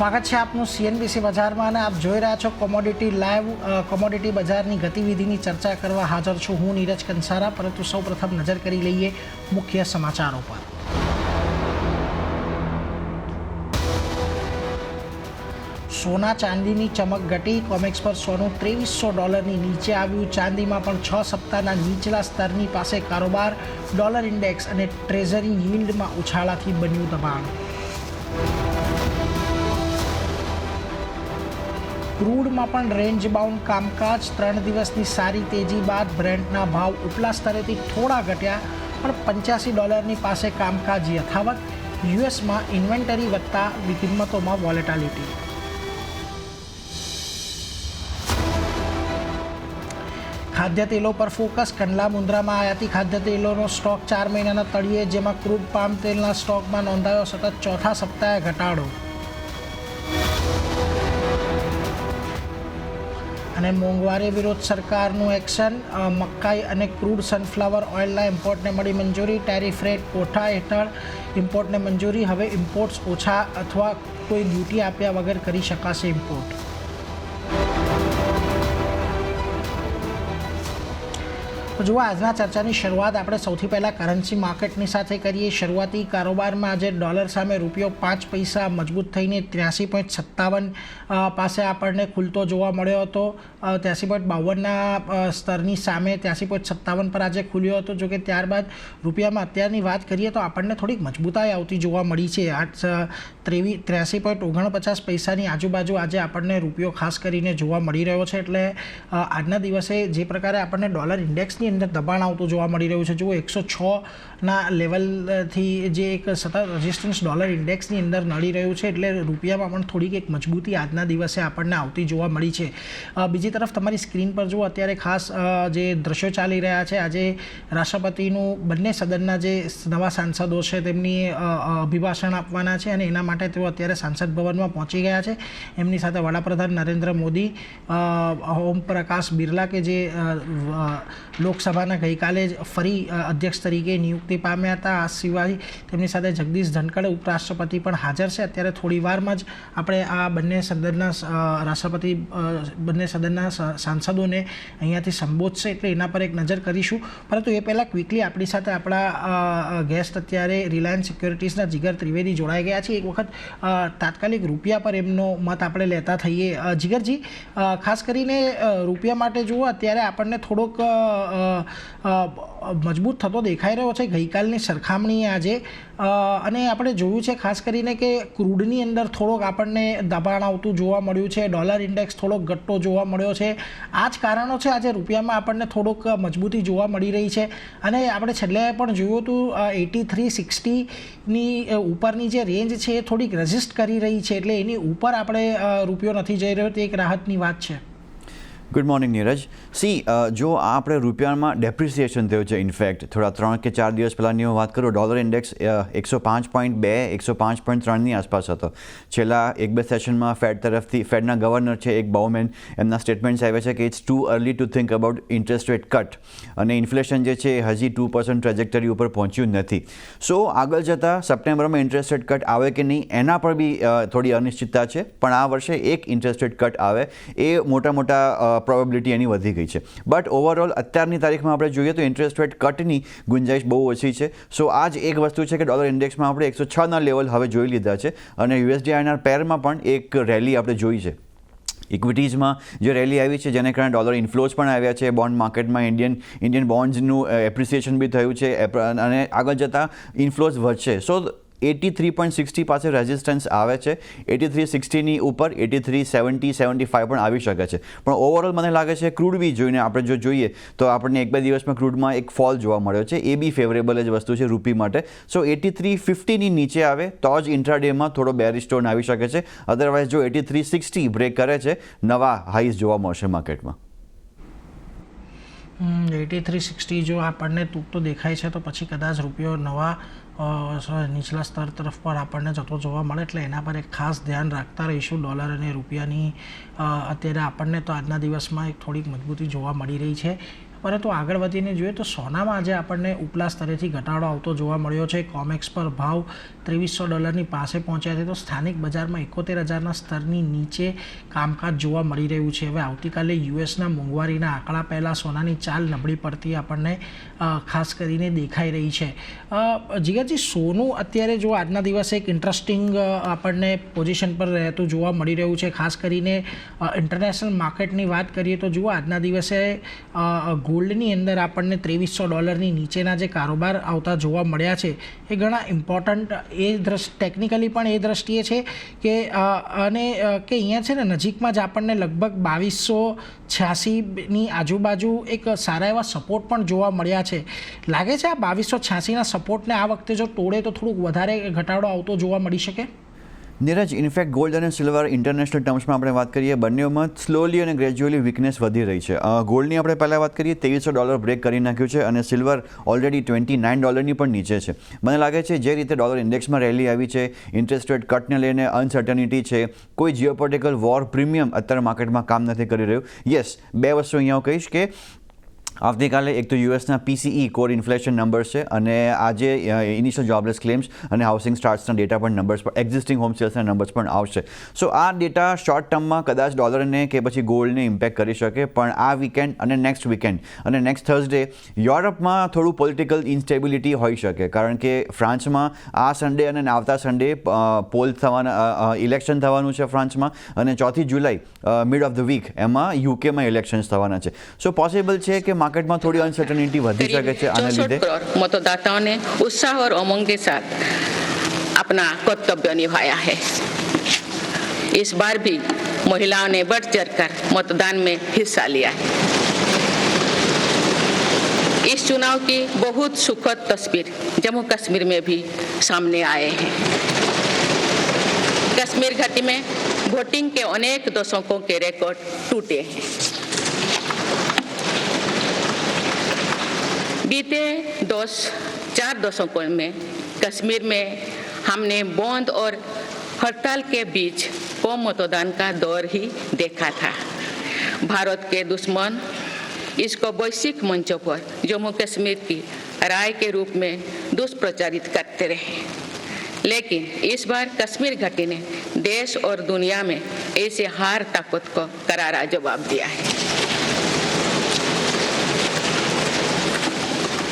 સ્વાગત છે આપનું CNBC બજારમાં અને આપ જોઈ રહ્યા છો કોમોડિટી લાઈવ. કોમોડિટી બજારની ગતિવિધિની ચર્ચા કરવા હાજર છું હું નીરજ કંસારા. પરંતુ સૌપ્રથમ નજર કરી લઈએ મુખ્ય સમાચારો પર. સોના ચાંદીની ચમક ઘટી. કોમેક્સ પર સોનું $2300 નીચે આવ્યું. ચાંદીમાં પણ 6 સપ્તાહના નીચલા સ્તરની પાસે કારોબાર. ડોલર ઇન્ડેક્સ અને ટ્રેઝરી yieldમાં ઉછાળાથી બન્યું દબાણ. ક્રૂડમાં પણ રેન્જ બાઉન્ડ કામકાજ. 3 દિવસની સારી તેજી બાદ બ્રેન્ટના ભાવ ઉપલા સ્તરેથી થોડા ઘટ્યા પણ $85 પાસે કામકાજ યથાવત. યુએસમાં ઇન્વેન્ટરી વધતા કિંમતોમાં વોલેટાલિટી. ખાદ્ય તેલો પર ફોકસ. કંડલા મુન્દ્રામાં આયાતી ખાદ્ય તેલોનો સ્ટોક 4 મહિનાના તળિયે, જેમાં ક્રૂડ પામ તેલના સ્ટોકમાં નોંધાયો સતત ચોથા સપ્તાહે ઘટાડો. અને મોંઘવારી વિરુદ્ધ સરકારનું એક્શન. મકાઈ અને ક્રૂડ સનફ્લાવર ઓઇલના ઇમ્પોર્ટને મળી મંજૂરી. ટેરિફ રેટ કોઠા હેઠળ ઇમ્પોર્ટને મંજૂરી. હવે ઇમ્પોર્ટ્સ ઓછા અથવા કોઈ ડ્યુટી આપ્યા વગર કરી શકાશે ઇમ્પોર્ટ. જુઓ, આજના ચર્ચાની શરૂઆત આપણે સૌથી પહેલાં કરન્સી માર્કેટની સાથે કરીએ. શરૂઆતી કારોબારમાં આજે ડોલર સામે રૂપિયો 5 પૈસા મજબૂત થઈને 83.57 પાસે આપણને ખુલતો જોવા મળ્યો હતો. 83.52ના સ્તરની સામે 83.57 પર આજે ખુલ્યો હતો. જોકે ત્યારબાદ રૂપિયામાં અત્યારની વાત કરીએ તો આપણને થોડીક મજબૂતાઈ આવતી જોવા મળી છે. 83.49 પૈસાની આજુબાજુ આજે આપણને રૂપિયો ખાસ કરીને જોવા મળી રહ્યો છે. એટલે આજના દિવસે જે પ્રકારે આપણને ડોલર ઇન્ડેક્સની અંદર દબાણ આવતું જોવા મળી રહ્યું છે. જુઓ, 106ના લેવલથી જે એક સતત રેઝિસ્ટન્સ ડોલર ઇન્ડેક્સની અંદર નડી રહ્યું છે. એટલે રૂપિયામાં પણ થોડીક એક મજબૂતી આજના દિવસે આપણને આવતી જોવા મળી છે. બીજી તરફ તમારી સ્ક્રીન પર જુઓ, અત્યારે ખાસ જે દ્રશ્યો ચાલી રહ્યા છે, આજે રાષ્ટ્રપતિનું બંને સદનના જે નવા સાંસદો છે તેમની અભિભાષણ આપવાના છે અને એના માટે તેઓ અત્યારે સાંસદ ભવનમાં પહોંચી ગયા છે. એમની સાથે વડાપ્રધાન નરેન્દ્ર મોદી, ઓમ પ્રકાશ બિરલા કે જે લોકસભાના ગઈકાલે જ ફરી અધ્યક્ષ તરીકે નિયુક્તિ પામ્યા હતા. આ સિવાય તેમની સાથે જગદીશ ધનખડ ઉપરાષ્ટ્રપતિ પણ હાજર છે. અત્યારે થોડી વારમાં જ આપણે આ બંને સદનના સાંસદોને અહીંયાથી સંબોધશે, એટલે એના પર એક નજર કરીશું. પરંતુ એ પહેલાં ક્વિકલી આપણી સાથે આપણા ગેસ્ટ અત્યારે રિલાયન્સ સિક્યોરિટીઝના જીગર ત્રિવેદી જોડાઈ ગયા છે. એક વખત તાત્કાલિક રૂપિયા પર એમનો મત આપણે લેતા થઈએ. જીગરજી, ખાસ કરીને રૂપિયા માટે જુઓ, અત્યારે આપણને થોડોક મજબૂત થતો દેખાઈ રહ્યો છે ગઈકાલની સરખામણીએ આજે. અને આપણે જોયું છે ખાસ કરીને કે ક્રૂડની અંદર થોડોક આપણને દબાણ આવતું જોવા મળ્યું છે. ડોલર ઇન્ડેક્સ થોડોક ઘટતો જોવા મળ્યો છે. આ જ કારણો છે આજે રૂપિયામાં આપણને થોડોક મજબૂતી જોવા મળી રહી છે. અને આપણે છેલ્લે પણ જોયું હતું 83.60ની ઉપરની જે રેન્જ છે એ થોડીક રેઝિસ્ટ કરી રહી છે. એટલે એની ઉપર આપણે રૂપિયો નથી જઈ રહ્યો, તે એક રાહતની વાત છે. Good morning Neeraj. જો આપણે રૂપિયામાં ડેપ્રિસિએશન થયું છે, ઇનફેક્ટ થોડા 3 કે 4 દિવસ પહેલાંની હું વાત કરું, ડોલર ઇન્ડેક્સ 105.2 105.3ની આસપાસ હતો. છેલ્લા 1-2 સેશનમાં ફેડના ગવર્નર છે, એક બાઉમેન, એમના સ્ટેટમેન્ટ્સ આવ્યા છે કે it's too early to think about interest rate cut, અને ઇન્ફ્લેશન જે છે હજી 2% ટ્રેજેક્ટરી ઉપર પહોંચ્યું નથી. સો આગળ જતાં સપ્ટેમ્બરમાં ઇન્ટરેસ્ટ રેટ કટ આવે કે નહીં એના પર બી થોડી અનિશ્ચિતતા છે. પણ આ વર્ષે એક ઇન્ટરેસ્ટ રેટ કટ આવે એ મોટા પ્રોબેબિલિટી એની વધી ગઈ છે. બટ ઓવરઓલ અત્યારની તારીખમાં આપણે જોઈએ તો ઇન્ટરેસ્ટ રેટ કટની ગુંજાઈશ બહુ ઓછી છે. સો આ જ એક વસ્તુ છે કે ડોલર ઇન્ડેક્સમાં આપણે 106ના લેવલ હવે જોઈ લીધા છે. અને USD/INR પેરમાં પણ એક રેલી આપણે જોઈ છે. ઇક્વિટીઝમાં જે રેલી આવી છે જેને કારણે ડોલર ઇન્ફ્લોઝ પણ આવ્યા છે. બોન્ડ માર્કેટમાં ઇન્ડિયન બોન્ડ્સનું એપ્રિસિએશન બી થયું છે અને આગળ જતાં ઇન્ફ્લોઝ વધશે. સો 83.60 પાસે રેઝિસ્ટન્સ આવે છે. 83.60ની ઉપર 83.70-75 પણ આવી શકે છે. પણ ઓવરઓલ મને લાગે છે ક્રૂડ બી જોઈને આપણે જો જોઈએ તો આપણને 1-2 દિવસમાં ક્રૂડમાં એક ફોલ જોવા મળ્યો છે. એ બી ફેવરેબલ જ વસ્તુ છે રૂપી માટે. સો 83.50ની નીચે આવે તો જ ઇન્ટ્રાડેમાં થોડો બેરિશ ટોન આવી શકે છે. અદરવાઇઝ જો 83.60 બ્રેક કરે છે, નવા હાઈઝ જોવા મળશે માર્કેટમાં. 83.60 જો આપણને તૂટતો દેખાય છે તો પછી કદાચ રૂપિયો નવા નીચલા સ્તર તરફ પર આપણને જતો જોવા મળે. એટલે એના પર એક ખાસ ધ્યાન રાખતા રહીશું. ડોલર અને રૂપિયાની અત્યારે આપણને તો આજના દિવસમાં એક થોડીક મજબૂતી જોવા મળી રહી છે. પરંતુ આગળ વધીને જોઈએ તો સોનામાં આજે આપણને ઉપલા સ્તરેથી ઘટાડો આવતો જોવા મળ્યો છે. કોમેક્સ પર ભાવ $2300 પાસે પહોંચ્યા છે, તો સ્થાનિક બજારમાં 71,000ના સ્તરની નીચે કામકાજ જોવા મળી રહ્યું છે. હવે આવતીકાલે યુએસના મોંઘવારીના આંકડા પહેલાં સોનાની ચાલ નબળી પડતી આપણને ખાસ કરીને દેખાઈ રહી છે. જીગરજી, સોનું અત્યારે જો આજના દિવસે એક ઇન્ટરેસ્ટિંગ આપણને પોઝિશન પર રહેતું જોવા મળી રહ્યું છે. ખાસ કરીને ઇન્ટરનેશનલ માર્કેટની વાત કરીએ તો જુઓ આજના દિવસે ગોલ્ડની અંદર આપણને $2300 નીચેના જે કારોબાર આવતા જોવા મળ્યા છે એ ઘણા ઇમ્પોર્ટન્ટ ટેકનિકલી પણ એ દ્રષ્ટિએ છે કે અને કે અહીંયા છે ને નજીકમાં જ આપણને લગભગ 2286ની આજુબાજુ એક સારા એવા સપોર્ટ પણ જોવા મળ્યા છે. લાગે છે આ 2286ના સપોર્ટને આ વખતે જો તોડે તો થોડુંક વધારે ઘટાડો આવતો જોવા મળી શકે? નીરજ, ઇનફેક્ટ ગોલ્ડ અને સિલ્વર ઇન્ટરનેશનલ ટર્મ્સમાં આપણે વાત કરીએ, બંનેમાં સ્લોલી અને ગ્રેજ્યુઅલી વીકનેસ વધી રહી છે. ગોલ્ડની આપણે પહેલાં વાત કરીએ, $2300 બ્રેક કરી નાખ્યું છે અને સિલ્વર ઓલરેડી $29ની પણ નીચે છે. મને લાગે છે જે રીતે ડોલર ઇન્ડેક્સમાં રેલી આવી છે, ઇન્ટરેસ્ટ રેટ કટને લઈને અનસર્ટનિટી છે, કોઈ જીઓપોલિટિકલ વોર પ્રીમિયમ અત્યારે માર્કેટમાં કામ નથી કરી રહ્યું. યસ, બે વસ્તુ અહીંયા હું કહીશ કે આવતીકાલે એક તો યુએસના PCE કોર ઇન્ફ્લેશન નંબર્સ છે અને આજે ઇનિશિયલ જોબલેસ ક્લેમ્સ અને હાઉસિંગ સ્ટાર્ટ્સના ડેટા પણ નંબર્સ પર એક્ઝિસ્ટિંગ હોમ સેલ્સના નંબર્સ પણ આવશે. સો આ ડેટા શોર્ટ ટર્મમાં કદાચ ડોલરને કે પછી ગોલ્ડને ઇમ્પેક્ટ કરી શકે, પણ આ વીકેન્ડ અને નેક્સ્ટ વીકેન્ડ અને નેક્સ્ટ થર્સડે યુરોપમાં થોડું પોલિટિકલ ઇન્સ્ટેબિલિટી હોઈ શકે, કારણ કે ફ્રાન્સમાં આ સન્ડે અને આવતા સન્ડે પોલ થવાના ઇલેક્શન થવાનું છે ફ્રાન્સમાં, અને 4 જુલાઈ મિડ ઓફ ધ વીક એમાં યુકેમાં ઇલેક્શન્સ થવાના છે. સો પોસિબલ છે કે मार्केट में थोड़ी अनसर्टनिटी वधी सके छे. आने लीधे मतदाताओं ने उत्साह और उमंग के साथ अपना कर्तव्य निभाया है. इस बार भी महिलाओं ने बढ़ चढ़कर मतदान में हिस्सा लिया है. इस चुनाव की बहुत सुखद तस्वीर जम्मू कश्मीर में भी सामने आए हैं. कश्मीर घाटी में वोटिंग के अनेक दशकों के रिकॉर्ड टूटे हैं. बीते 4 दशकों में कश्मीर में हमने बंद और हड़ताल के बीच कम मतदान का दौर ही देखा था. भारत के दुश्मन इसको वैश्विक मंचों पर जम्मू कश्मीर की राय के रूप में दुष्प्रचारित करते रहे, लेकिन इस बार कश्मीर घाटी ने देश और दुनिया में ऐसे हार ताकत को करारा जवाब दिया है.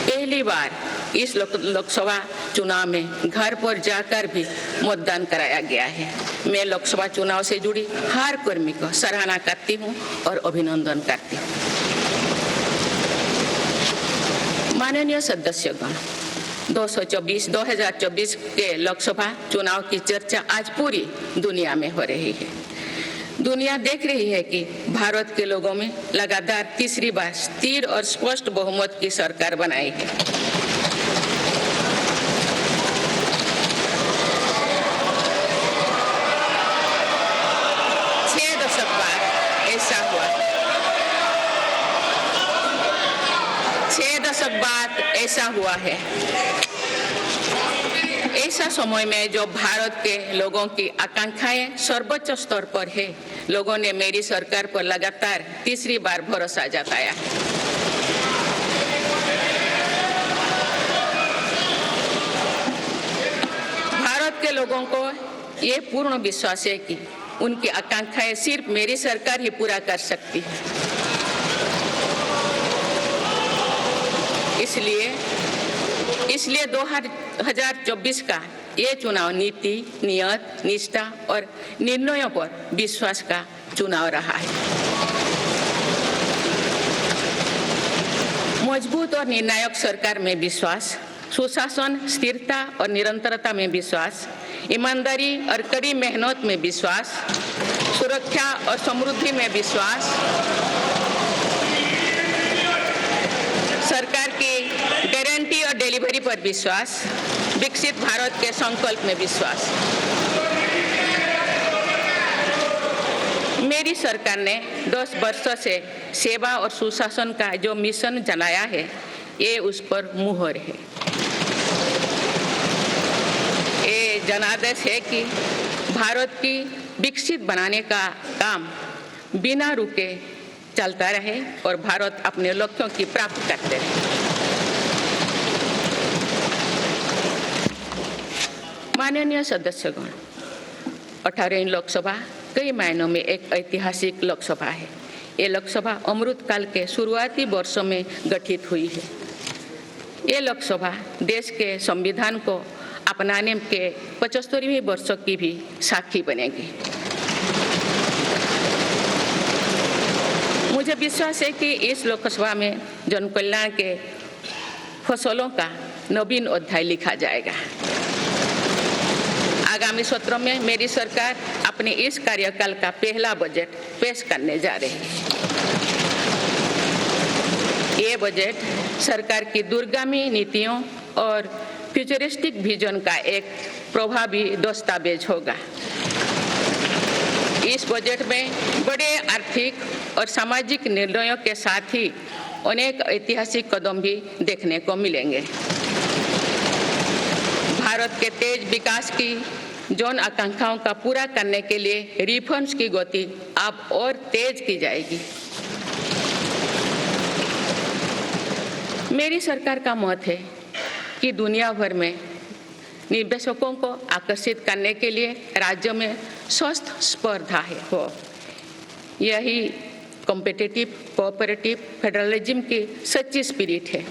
पहली बार इस लोकसभा चुनाव में घर पर जाकर भी मतदान कराया गया है. मैं लोकसभा चुनाव से जुड़ी हर कर्मी को सराहना करती हूं और अभिनंदन करती हूं. माननीय सदस्यगण, 2024 के लोकसभा चुनाव की चर्चा आज पूरी दुनिया में हो रही है. दुनिया देख रही है कि भारत के लोगों में लगातार तीसरी बार स्थिर और स्पष्ट बहुमत की सरकार बनाई है. छह दशक बाद ऐसा हुआ है. ऐसा समय में जो भारत के लोगों की आकांक्षाएं सर्वोच्च स्तर पर है, लोगों ने मेरी सरकार पर लगातार तीसरी बार भरोसा जताया है. भारत के लोगों को ये पूर्ण विश्वास है कि उनकी आकांक्षाएं सिर्फ मेरी सरकार ही पूरा कर सकती है. इसलिए 2024 का ये चुनाव नीति, नियत, निष्ठा और निर्णयों पर विश्वास का चुनाव रहा है. मजबूत और निर्णायक सरकार में विश्वास, सुशासन, स्थिरता और निरंतरता में विश्वास, ईमानदारी और कड़ी मेहनत में विश्वास, सुरक्षा और समृद्धि में विश्वास, सरकार की गारंटी और डिलीवरी पर विश्वास, विकसित भारत के संकल्प में विश्वास. मेरी सरकार ने 10 वर्षों से सेवा और सुशासन का जो मिशन चलाया है, ये उस पर मुहर है. ये जनादेश है कि भारत की विकसित बनाने का काम बिना रुके चलता रहे और भारत अपने लक्ष्यों की प्राप्ति करते रहे। माननीय सदस्यगण, 18वीं लोकसभा कई मायनों में एक ऐतिहासिक लोकसभा है। ये लोकसभा अमृतकाल के शुरुआती वर्षों में गठित हुई है। ये लोकसभा देश के संविधान को अपनाने के 75वीं वर्षों की भी साक्षी बनेगी। मुझे विश्वास है कि इस लोकसभा में जन कल्याण के फसलों का नवीन अध्याय लिखा जाएगा। आगामी सत्रों में मेरी सरकार अपने इस कार्यकाल का पहला बजट पेश करने जा रही है। ये बजट सरकार की दूरगामी नीतियों और फ्यूचरिस्टिक विजन का एक प्रभावी दस्तावेज होगा। इस बजट में बड़े आर्थिक और सामाजिक निर्णयों के साथ ही अनेक ऐतिहासिक कदम भी देखने को मिलेंगे। भारत के तेज विकास की जन आकांक्षाओं का पूरा करने के लिए रिफॉर्म्स की गति अब और तेज की जाएगी। मेरी सरकार का मत है कि दुनिया भर में निवेशकों को आकर्षित करने के लिए राज्यों में स्वस्थ स्पर्धा हो। यही कॉम्पिटिटिव कोऑपरेटिव फेडरलिज्म की सच्ची स्पिरिट है।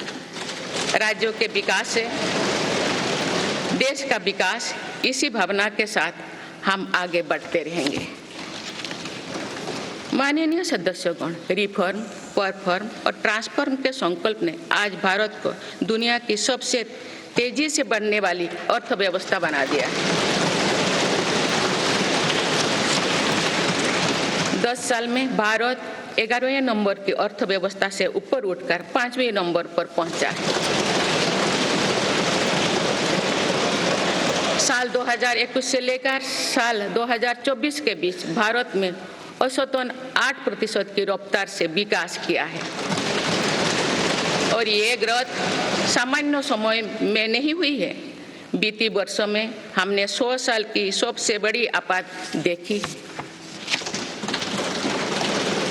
राज्यों के विकास से देश का विकास, इसी भावना के साथ हम आगे बढ़ते रहेंगे। माननीय सदस्यगण, रिफॉर्म, परफॉर्म और ट्रांसफॉर्म के संकल्प ने आज भारत को दुनिया की सबसे तेजी से बढ़ने वाली अर्थव्यवस्था बना दिया है। 10 साल में भारत 11वें नंबर की अर्थव्यवस्था से ऊपर उठकर 5वें नंबर पर पहुंचा है। साल 2021 से लेकर साल 2024 के बीच भारत में औसतन 8% की रफ्तार से विकास किया है और ये ग्रोथ सामान्य समय में नहीं हुई है। बीती वर्षों में हमने 100 साल की सबसे बड़ी आपात देखी।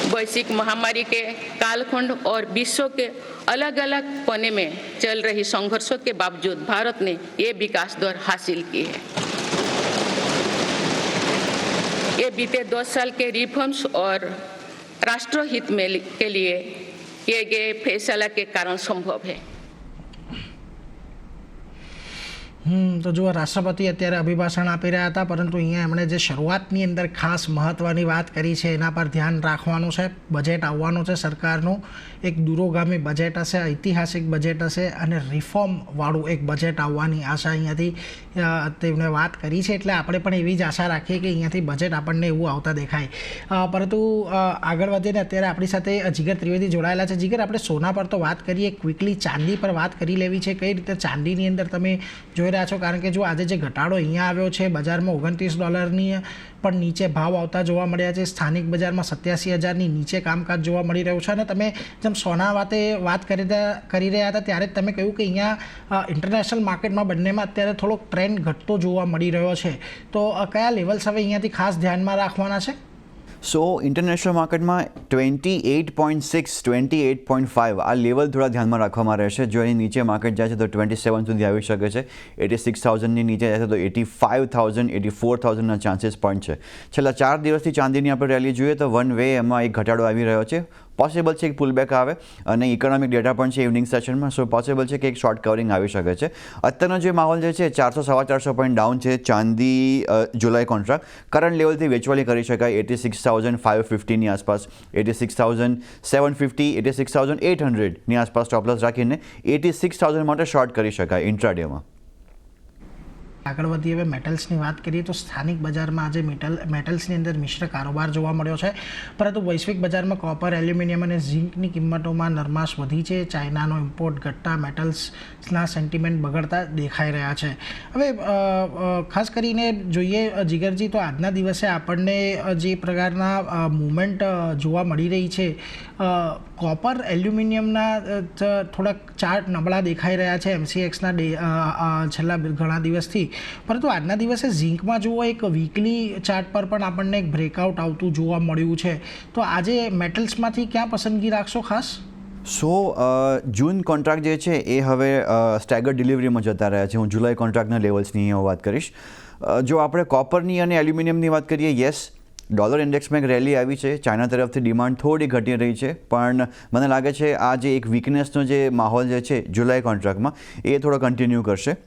वैश्विक महामारी के कालखंड और विश्व के अलग अलग कोने में चल रही संघर्षों के बावजूद भारत ने ये विकास दर हासिल की है। ये बीते 10 साल के रिफॉर्म्स और राष्ट्रहित में के लिए किए गए फैसला के कारण संभव है। તો જો રાષ્ટ્રપતિ અત્યારે અભિભાષણ આપી રહ્યા હતા, પરંતુ અહીંયા એમણે જે શરૂઆતની અંદર ખાસ મહત્ત્વની વાત કરી છે એના પર ધ્યાન રાખવાનું છે। બજેટ આવવાનું છે સરકારનું, એક દૂરોગામી બજેટ હશે, ઐતિહાસિક બજેટ હશે અને રિફોર્મવાળું એક બજેટ આવવાની આશા અહીંયાથી તેમણે વાત કરી છે। એટલે આપણે પણ એવી જ આશા રાખીએ કે અહીંયાથી બજેટ આપણને એવું આવતા દેખાય। પરંતુ આગળ વધીને અત્યારે આપણી સાથે જીગર ત્રિવેદી જોડાયેલા છે। જીગર, આપણે સોના પર તો વાત કરીએ, ક્વિકલી ચાંદી પર વાત કરી લેવી છે। કઈ રીતે ચાંદીની અંદર તમે જોઈ રહ્યા છો? કારણ કે જો આજે જે ઘટાડો અહીંયા આવ્યો છે, બજારમાં $29 પણ નીચે ભાવ આવતા જોવા મળ્યા છે। સ્થાનિક બજારમાં 87,000ની નીચે કામકાજ જોવા મળી રહ્યું છે। અને તમે જેમ સોના વાત કરી રહ્યા હતા ત્યારે જ તમે કહ્યું કે અહીંયા ઇન્ટરનેશનલ માર્કેટમાં બંનેમાં અત્યારે થોડોક ટ્રેન્ડ ઘટતો જોવા મળી રહ્યો છે। તો કયા લેવલ્સ હવે અહીંયાથી ખાસ ધ્યાનમાં રાખવાના છે? સો ઇન્ટરનેશનલ માર્કેટમાં 28.6, 28.5 આ લેવલ થોડા ધ્યાનમાં રાખવામાં રહેશે। જો એની નીચે માર્કેટ જાય છે તો 27 સુધી આવી શકે છે। 86,000ની નીચે જાય છે તો 85,000, 84,000ના ચાન્સીસ પણ છે। છેલ્લા 4 દિવસથી ચાંદીની આપણે રેલી જોઈએ તો વન વે એમાં એક ઘટાડો આવી રહ્યો છે। પોસિબલ છે એક પુલબેક આવે અને ઇકોનોમિક ડેટા પણ છે ઇવનિંગ સેશનમાં, સો પોસિબલ છે કે એક શોર્ટ કવરિંગ આવી શકે છે। અત્યારનો જે માહોલ જે છે 400-450 પોઈન્ટ ડાઉન છે ચાંદી જુલાઈ કોન્ટ્રાક્ટ। કરંટ લેવલથી વેચવાલી કરી શકાય 86,550ની આસપાસ, 86,750, 86,800ની આસપાસ સ્ટોપ લોસ રાખીને 86,000 માટે શોર્ટ કરી શકાય ઇન્ટ્રાડેમાં। આગળ વધીએ હવે મેટલ્સની વાત કરીએ તો સ્થાનિક બજારમાં આજે મેટલ્સની અંદર મિશ્ર કારોબાર જોવા મળ્યો છે, પરંતુ વૈશ્વિક બજારમાં કોપર, એલ્યુમિનિયમ અને ઝિંકની કિંમતોમાં નરમાશ વધી છે। ચાઇનાનો ઇમ્પોર્ટ ઘટતા મેટલ્સના સેન્ટિમેન્ટ બગડતા દેખાઈ રહ્યા છે। હવે ખાસ કરીને જોઈએ જીગરજી, તો આજના દિવસે આપણને જે પ્રકારના મુવમેન્ટ જોવા મળી રહી છે, કોપર, એલ્યુમિનિયમના થોડાક ચાર્ટ નબળા દેખાઈ રહ્યા છે MCXના છેલ્લા ઘણા દિવસથી। પરંતુ આજના દિવસે ઝીંકમાં જુઓ એક વીકલી ચાર્ટ પર પણ આપણને એક બ્રેકઆઉટ આવતું જોવા મળ્યું છે. તો આજે મેટલ્સમાંથી ક્યાં પસંદગી રાખશો ખાસ? સો જૂન કોન્ટ્રાક્ટ જે છે એ હવે સ્ટેગર ડિલિવરીમાં જતા રહ્યા છે. હું જુલાઈ કોન્ટ્રાક્ટના લેવલ્સની અહીંયા વાત કરીશ. જો આપણે કોપરની અને એલ્યુમિનિયમની વાત કરીએ, યસ, ડોલર ઇન્ડેક્સમાં એક રેલી આવી છે. ચાઇના તરફથી ડિમાન્ડ થોડી ઘટી રહી છે, પણ મને લાગે છે આ જે એક વીકનેસનો જે માહોલ જે છે જુલાઈ કોન્ટ્રાક્ટમાં એ થોડો કન્ટિન્યુ કરશે.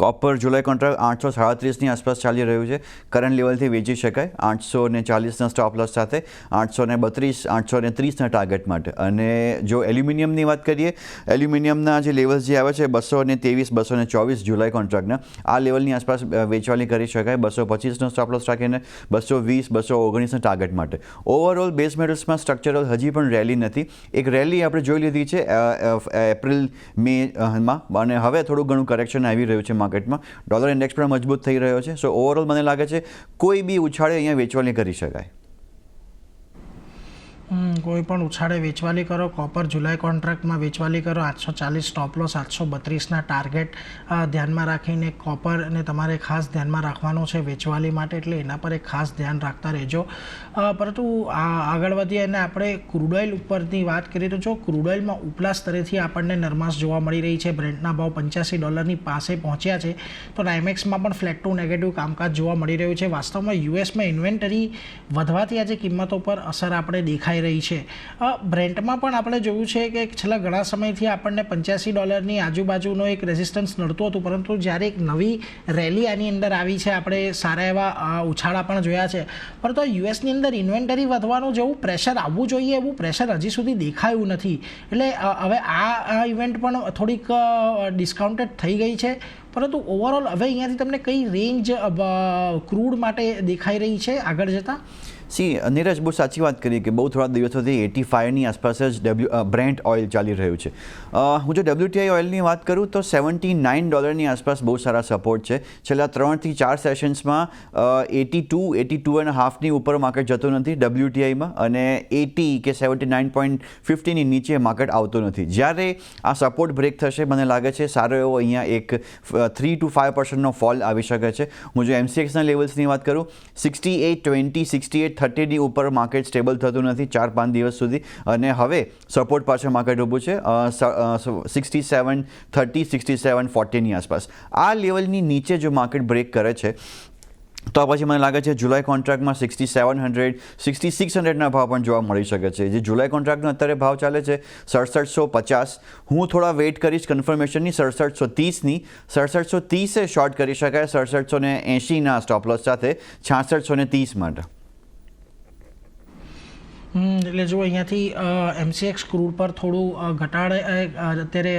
કોપર જુલાઈ કોન્ટ્રાક્ટ 837ની આસપાસ ચાલી રહ્યું છે. કરંટ લેવલથી વેચી શકાય 840ના સ્ટોપ લોસ સાથે, 832, 830ના ટાર્ગેટ માટે. અને જો એલ્યુમિનિયમની વાત કરીએ, એલ્યુમિનિયમના જે લેવલ્સ જે આવે છે 223, 224 જુલાઈ કોન્ટ્રાક્ટના, આ લેવલની આસપાસ વેચવાલી કરી શકાય 225નો સ્ટોપ લોસ રાખીને, 220, 219ના ટાર્ગેટ માટે. ઓવરઓલ બેઝ મેટલ્સમાં સ્ટ્રક્ચરલ હજી પણ રેલી નથી. એક રેલી આપણે જોઈ લીધી છે એપ્રિલ મેમાં, અને હવે થોડું ઘણું કરેક્શન આવી રહ્યું છે માર્કેટમાં. ડોલર ઇન્ડેક્સ પણ મજબૂત થઈ રહ્યો છે. સો ઓવરઓલ મને લાગે છે કોઈ બી ઉછાળે અહીંયા વેચવાલી કરી શકાય. કોઈ પણ ઉછાળે વેચવાલી કરો. કોપર જુલાઈ કોન્ટ્રાક્ટમાં વેચવાલી કરો. 840 સ્ટોપ લોસ, 832ના ટાર્ગેટ ધ્યાનમાં રાખીને કોપરને તમારે ખાસ ધ્યાનમાં રાખવાનું છે વેચવાલી માટે, એટલે એના પર એક ખાસ ધ્યાન રાખતા રહેજો. પરંતુ આગળ વધીએ અને આપણે ક્રૂડ ઓઇલ ઉપરની વાત કરીએ તો જો ક્રૂડ ઓઇલમાં ઉપલા સ્તરેથી આપણને નરમાશ જોવા મળી રહી છે. બ્રેન્ટના ભાવ $85 પાસે પહોંચ્યા છે. તો નાઇમેક્સમાં પણ ફ્લેટ ટુ નેગેટિવ કામકાજ જોવા મળી રહ્યું છે. વાસ્તવમાં યુએસમાં ઇન્વેન્ટરી વધવાથી આજે કિંમતો પર અસર આપણે દેખાઈ રહી છે. બ્રેન્ટમાં પણ આપણે જોયું છે કે છેલ્લા ઘણા સમયથી આપણને $85ની આજુબાજુનો એક રેઝિસ્ટન્સ નડતું હતું, પરંતુ જ્યારે એક નવી રેલી આની અંદર આવી છે, આપણે સારા એવા ઉછાળા પણ જોયા છે. પરંતુ યુએસની અંદર ઇન્વેન્ટરી વધવાનું જેવું પ્રેશર આવવું જોઈએ એવું પ્રેશર હજી સુધી દેખાયું નથી. એટલે હવે આ ઇવેન્ટ પણ થોડીક ડિસ્કાઉન્ટેડ થઈ ગઈ છે. પરંતુ ઓવરઓલ હવે અહીંયાથી તમને કઈ રેન્જ ક્રૂડ માટે દેખાઈ રહી છે આગળ જતાં? નીરજ, બહુ સાચી વાત કરી કે બહુ થોડા દિવસોથી 85ની આસપાસ જ બ્રેન્ટ ઓઇલ ચાલી રહ્યું છે. હું જો WTI ઓઇલની વાત કરું તો $79ની આસપાસ બહુ સારા સપોર્ટ છે. છેલ્લા 3 થી 4 સેશન્સમાં 82.5ની ઉપર માર્કેટ જતું નથી WTIમાં, અને 80 કે 79.50ની નીચે માર્કેટ આવતું નથી. જ્યારે આ સપોર્ટ બ્રેક થશે, મને લાગે છે સારો એવો અહીંયા એક 3 to 5% ફોલ આવી શકે છે. હું જો MCXના લેવલ્સની વાત કરું, 68.20, 68.30ની ઉપર માર્કેટ સ્ટેબલ થતું નથી 4-5 દિવસ સુધી, અને હવે સપોર્ટ પાછળ માર્કેટ ઊભું છે 67.30, 67.40ની આસપાસ. આ લેવલની નીચે જો માર્કેટ બ્રેક કરે છે તો પછી મને લાગે છે જુલાઈ કોન્ટ્રાક્ટમાં 6700, 6600ના ભાવ પણ જોવા મળી શકે છે. જે જુલાઈ કોન્ટ્રાક્ટનો અત્યારે ભાવ ચાલે છે 6750. હું થોડા વેઇટ કરીશ કન્ફર્મેશનની 6730ની. 6730 શોર્ટ કરી શકાય 6780ના સ્ટોપ લોસ સાથે 6630 માટે. એટલે જો અહીંયાથી MCX ક્રૂડ પર થોડું ઘટાડે અત્યારે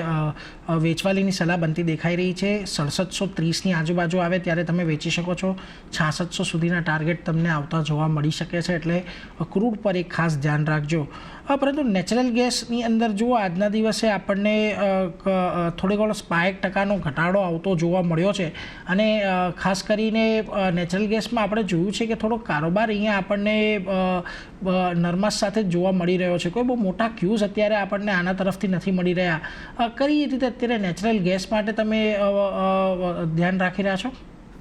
વેચવાલીની સલાહ બનતી દેખાઈ રહી છે. 6730ની આજુબાજુ આવે ત્યારે તમે વેચી શકો છો. 6600 સુધીના ટાર્ગેટ તમને આવતા જોવા મળી શકે છે. એટલે ક્રૂડ પર એક ખાસ ધ્યાન રાખજો. પરંતુ નેચરલ ગેસની અંદર જુઓ, આજના દિવસે આપણને થોડી ઘણો 5% ઘટાડો આવતો જોવા મળ્યો છે. અને ખાસ કરીને નેચરલ ગેસમાં આપણે જોયું છે કે થોડો કારોબાર અહીંયા આપણને નરમાશ સાથે જોવા મળી રહ્યો છે. કોઈ બહુ મોટા ક્યુઝ અત્યારે આપણને આના તરફથી નથી મળી રહ્યા. કઈ રીતે અત્યારે નેચરલ ગેસ માટે તમે ધ્યાન રાખી રહ્યા છો?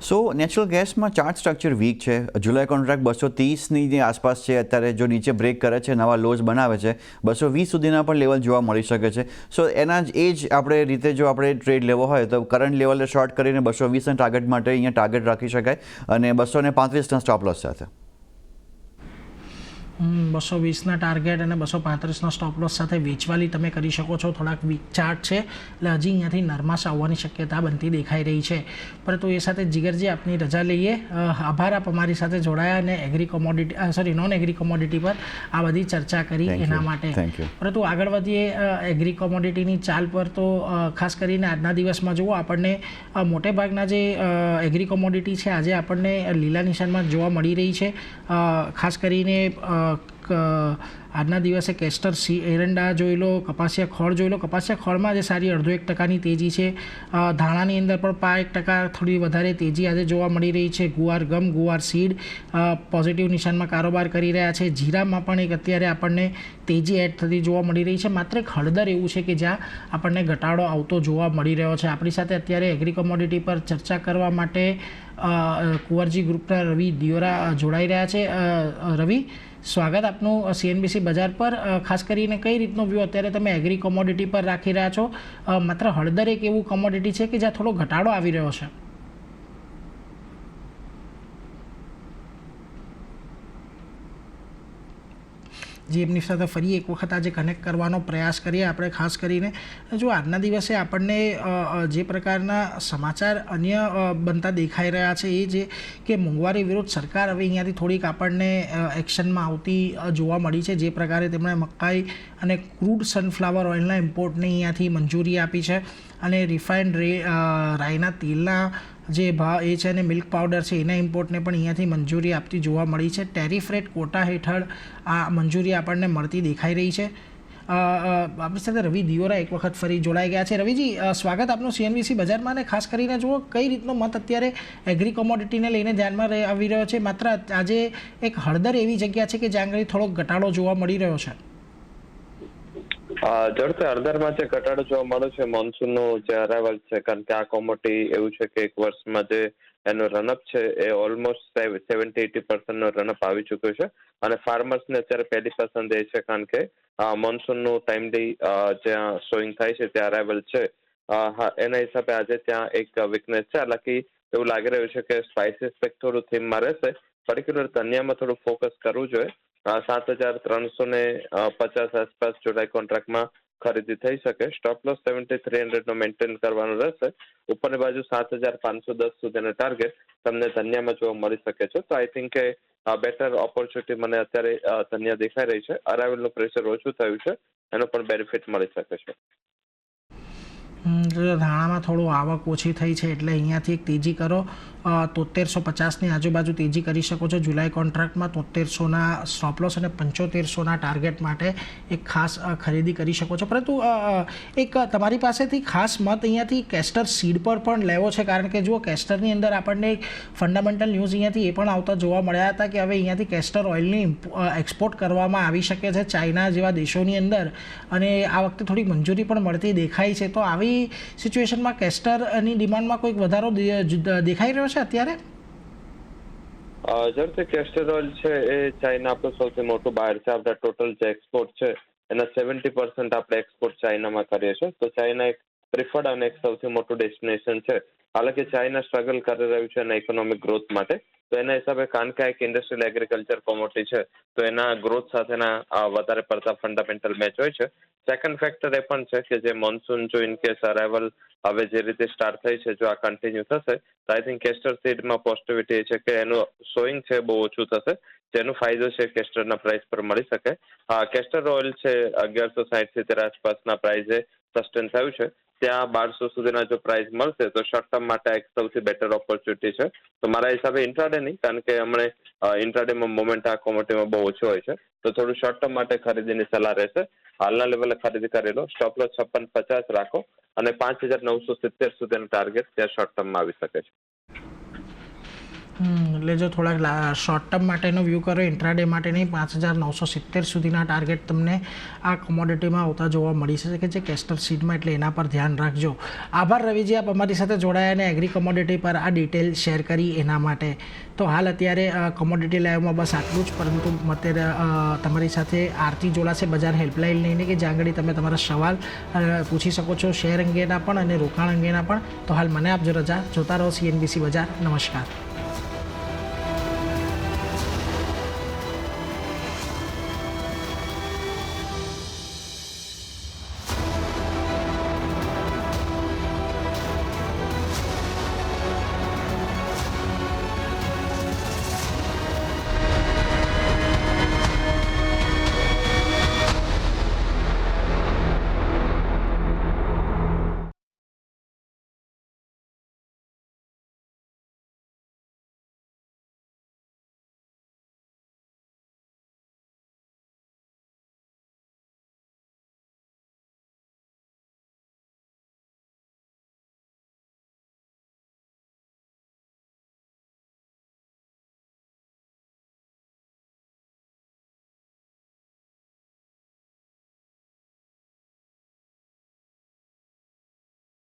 સો નેચરલ ગેસમાં ચાર્ટ સ્ટ્રક્ચર વીક છે. જુલાઈ કોન્ટ્રાક્ટ 230ની જે આસપાસ છે અત્યારે. જો નીચે બ્રેક કરે છે, નવા લોઝ બનાવે છે, 220 સુધીના પણ લેવલ જોવા મળી શકે છે. સો એના જ એ જ આપણે રીતે જો આપણે ટ્રેડ લેવો હોય તો કરંટ લેવલે શોર્ટ કરીને 220ના ટાર્ગેટ માટે અહીંયા ટાર્ગેટ રાખી શકાય, અને 235ના સ્ટોપ લોસ સાથે. 220ના ટાર્ગેટ અને 235ના સ્ટોપ લોસ સાથે વેચવાલી તમે કરી શકો છો. થોડાક વીક ચાર્ટ છે, એટલે હજી અહીંયાથી નરમાશ આવવાની શક્યતા બનતી દેખાઈ રહી છે. પરંતુ એ સાથે જીગરજી આપની રજા લઈએ. આભાર આપ અમારી સાથે જોડાયા અને agri commodity non agri commodity પર આ બધી ચર્ચા કરી એના માટે. પરંતુ આગળ વધીએ એગ્રી કોમોડિટીની ચાલ પર, તો ખાસ કરીને આજના દિવસમાં જુઓ આપણને મોટે ભાગના જે એગ્રી કોમોડિટી છે આજે આપણને લીલા નિશાનમાં જોવા મળી રહી છે. ખાસ કરીને આજના દિવસે કેસ્ટર એરંડા જોઈ લો, કપાસિયા ખોળ જોઈ લો. કપાસિયા ખોળમાં આજે સારી 0.5% તેજી છે. ધાણાની અંદર પણ 1% થોડી વધારે તેજી આજે જોવા મળી રહી છે. ગુવાર ગમ, ગુવાર સીડ પોઝિટિવ નિશાનમાં કારોબાર કરી રહ્યા છે. જીરામાં પણ એક અત્યારે આપણને તેજી એડ થતી જોવા મળી રહી છે. માત્ર એક હળદર એવું છે કે જ્યાં આપણને ઘટાડો આવતો જોવા મળી રહ્યો છે. આપણી સાથે અત્યારે એગ્રી કોમોડિટી પર ચર્ચા કરવા માટે કુંવરજી ગ્રુપના રવિ દિયોરા જોડાઈ રહ્યા છે. રવિ, સ્વાગત આપનું CNBC બજાર પર. ખાસ કરીને કઈ રીતનો વ્યૂ અત્યારે તમે એગ્રી કોમોડિટી પર રાખી રહ્યા છો? માત્ર હળદર એક એવું કોમોડિટી છે કે જ્યાં થોડો ઘટાડો આવી રહ્યો છે. જે એમની સાથે ફરી એક વખત આજે કનેક્ટ કરવાનો પ્રયાસ કરીએ આપણે. ખાસ કરીને જો આજના દિવસે આપણને જે પ્રકારના સમાચાર અન્ય બનતા દેખાઈ રહ્યા છે એ જે કે મોંઘવારી વિરુદ્ધ સરકાર હવે અહીંયાથી થોડીક આપણને એક્શનમાં આવતી જોવા મળી છે. જે પ્રકારે તેમણે મકાઈ અને ક્રૂડ સનફ્લાવર ઓઇલના ઇમ્પોર્ટને અહીંયાથી મંજૂરી આપી છે અને રિફાઇન્ડ રાઈના તેલના જે ભાવ એ છે અને મિલ્ક પાવડર છે એના ઇમ્પોર્ટને પણ અહીંયાથી મંજૂરી આપતી જોવા મળી છે. ટેરિફ રેટ કોટા હેઠળ આ મંજૂરી આપણને મળતી દેખાઈ રહી છે. આપણી સાથે રવિ દિયોરા એક વખત ફરી જોડાઈ ગયા છે. રવિજી, સ્વાગત આપનું CNBC બજારમાં. અને ખાસ કરીને જુઓ કઈ રીતનો મત અત્યારે એગ્રી કોમોડિટીને લઈને ધ્યાનમાં આવી રહ્યો છે. માત્ર આજે એક હળદર એવી જગ્યા છે કે જ્યાં આગળ થોડોક ઘટાડો જોવા મળી રહ્યો છે. ઝડપે હળદરમાં જે ઘટાડો જોવા મળે છે મોન્સૂનનું જે અરાઇવલ છે, કારણ કે આ કોમોડિટી એવું છે કે એક વર્ષમાં જે એનો રનઅપ છે એ ઓલમોસ્ટ 70-80% નો રનઅપ આવી ચુક્યો છે અને ફાર્મર્સને અત્યારે પહેલી પસંદ એ છે કારણ કે મોન્સૂનનું ટાઈમલી જ્યાં સોઈંગ થાય છે ત્યાં અરાઇવલ છે. એના હિસાબે આજે ત્યાં એક વીકનેસ છે. હાલાકી એવું લાગી રહ્યું છે કે સ્પાઇસીસ પેક થોડું થીમમાં રહેશે. પર્ટિક્યુલર ધનિયામાં થોડું ફોકસ કરવું જોઈએ. 7,350 આસપાસ જુલાઈ કોન્ટ્રાક્ટમાં ખરીદી થઈ શકે. સ્ટોપ લોસ 7,300 નો મેન્ટેન કરવાનો રહેશે. ઉપરની બાજુ 7,510 સુધીનો ટાર્ગેટ તમને ધનિયામાં જોવા મળી શકે છે. તો આઈ થિંક કે બેટર ઓપોર્ચ્યુનિટી મને અત્યારે ધનિયા દેખાઈ રહી છે. અરાઇવલનું પ્રેશર ઓછું થયું છે, એનો પણ બેનિફિટ મળી શકે છે. ધાણામાં થોડું આવક ઓછી થઈ છે એટલે અહીંયાથી એક તેજી કરો. 7350ની આજુબાજુ તેજી કરી શકો છો જુલાઈ કોન્ટ્રાક્ટમાં. 7300ના સ્ટોપ લોસ અને 7500ના ટાર્ગેટ માટે એક ખાસ ખરીદી કરી શકો છો. પરંતુ એક તમારી પાસેથી ખાસ મત અહીંયાથી કેસ્ટર સીડ પર પણ લેવો છે, કારણ કે જુઓ કેસ્ટરની અંદર આપણને એક ફંડામેન્ટલ ન્યૂઝ અહીંયાથી એ પણ આવતા જોવા મળ્યા હતા કે હવે અહીંયાથી કેસ્ટર ઓઇલની એક્સપોર્ટ કરવામાં આવી શકે છે ચાઇના જેવા દેશોની અંદર અને આ વખતે થોડી મંજૂરી પણ મળતી દેખાય છે. તો આવી સિચ્યુએશનમાં કેસ્ટરની ડિમાન્ડમાં કોઈક વધારો દેખાઈ રહ્યો છે અત્યારે? ઝડપથી કેસ્ટર ઓઇલ છે એ ચાઇના આપણું સૌથી મોટું બાયર છે. આપણા ટોટલ જે એક્સપોર્ટ છે એના 70% આપણે એક્સપોર્ટ ચાઇનામાં કરીએ છીએ. તો ચાઇના એક પ્રિફર્ડ અને એક સૌથી મોટું ડેસ્ટિનેશન છે. હાલાકી ચાઇના સ્ટ્રગલ કરી રહ્યું છે એના ઇકોનોમિક ગ્રોથ માટે. તો એના હિસાબે કારણ કે એક ઇન્ડસ્ટ્રીયલ એગ્રીકલ્ચર કોમોડિટી છે તો એના ગ્રોથ સાથેના વધારે પડતા ફંડામેન્ટલ મેચ હોય છે. સેકન્ડ ફેક્ટર એ પણ છે કે જે મોન્સૂન જો ઇન કેસ અરાઇવલ હવે જે રીતે સ્ટાર્ટ થઈ છે જો આ કન્ટિન્યુ થશે તો આઈ થિંક કેસ્ટર સીડમાં પોઝિટિવિટી એ છે કે એનું સોઈંગ છે બહુ ઓછું થશે, જેનો ફાયદો છે કેસ્ટરના પ્રાઇસ પર મળી શકે. કેસ્ટર ઓઇલ છે 1160 આસપાસના પ્રાઇસે સસ્ટેન થયું છે. ત્યાં 1200 સુધીના જો પ્રાઇસ મળશે તો શોર્ટ ટર્મ માટે એક સૌથી બેટર ઓપોર્ચ્યુનિટી છે. તો મારા હિસાબે ઇન્ટ્રાડે નહીં, કારણ કે હમણે ઇન્ટ્રાડેમાં મોમેન્ટ આ કોમોડિટીમાં બહુ ઓછો હોય છે. તો થોડું શોર્ટ ટર્મ માટે ખરીદીની સલાહ રહેશે. હાલના લેવલે ખરીદી કરી લો. સ્ટોપ લોસ 5650 રાખો અને 5,970 સુધીનો ટાર્ગેટ ત્યાં શોર્ટ ટર્મમાં આવી શકે છે. એટલે જો થોડાક શોર્ટ ટર્મ માટેનો વ્યૂ કરો, ઇન્ટ્રાડે માટે નહીં, 5,970 સુધીના ટાર્ગેટ તમને આ કોમોડિટીમાં આવતા જોવા મળી શકે છે કેસ્ટર સીડમાં, એટલે એના પર ધ્યાન રાખજો. આભાર રવિજી, આપ અમારી સાથે જોડાયા અને એગ્રી કોમોડિટી પર આ ડિટેલ શેર કરી એના માટે. તો હાલ અત્યારે કોમોડિટી લાઈવમાં બસ આટલું જ, પરંતુ અત્યારે તમારી સાથે આરતી જોડાશે બજાર હેલ્પલાઇન લઈને કે જ્યાં આગળ તમે તમારા સવાલ પૂછી શકો છો શેર અંગેના પણ અને રોકાણ અંગેના પણ. તો હાલ મને આપજો રજા. જોતા રહો CNBC બજાર. નમસ્કાર.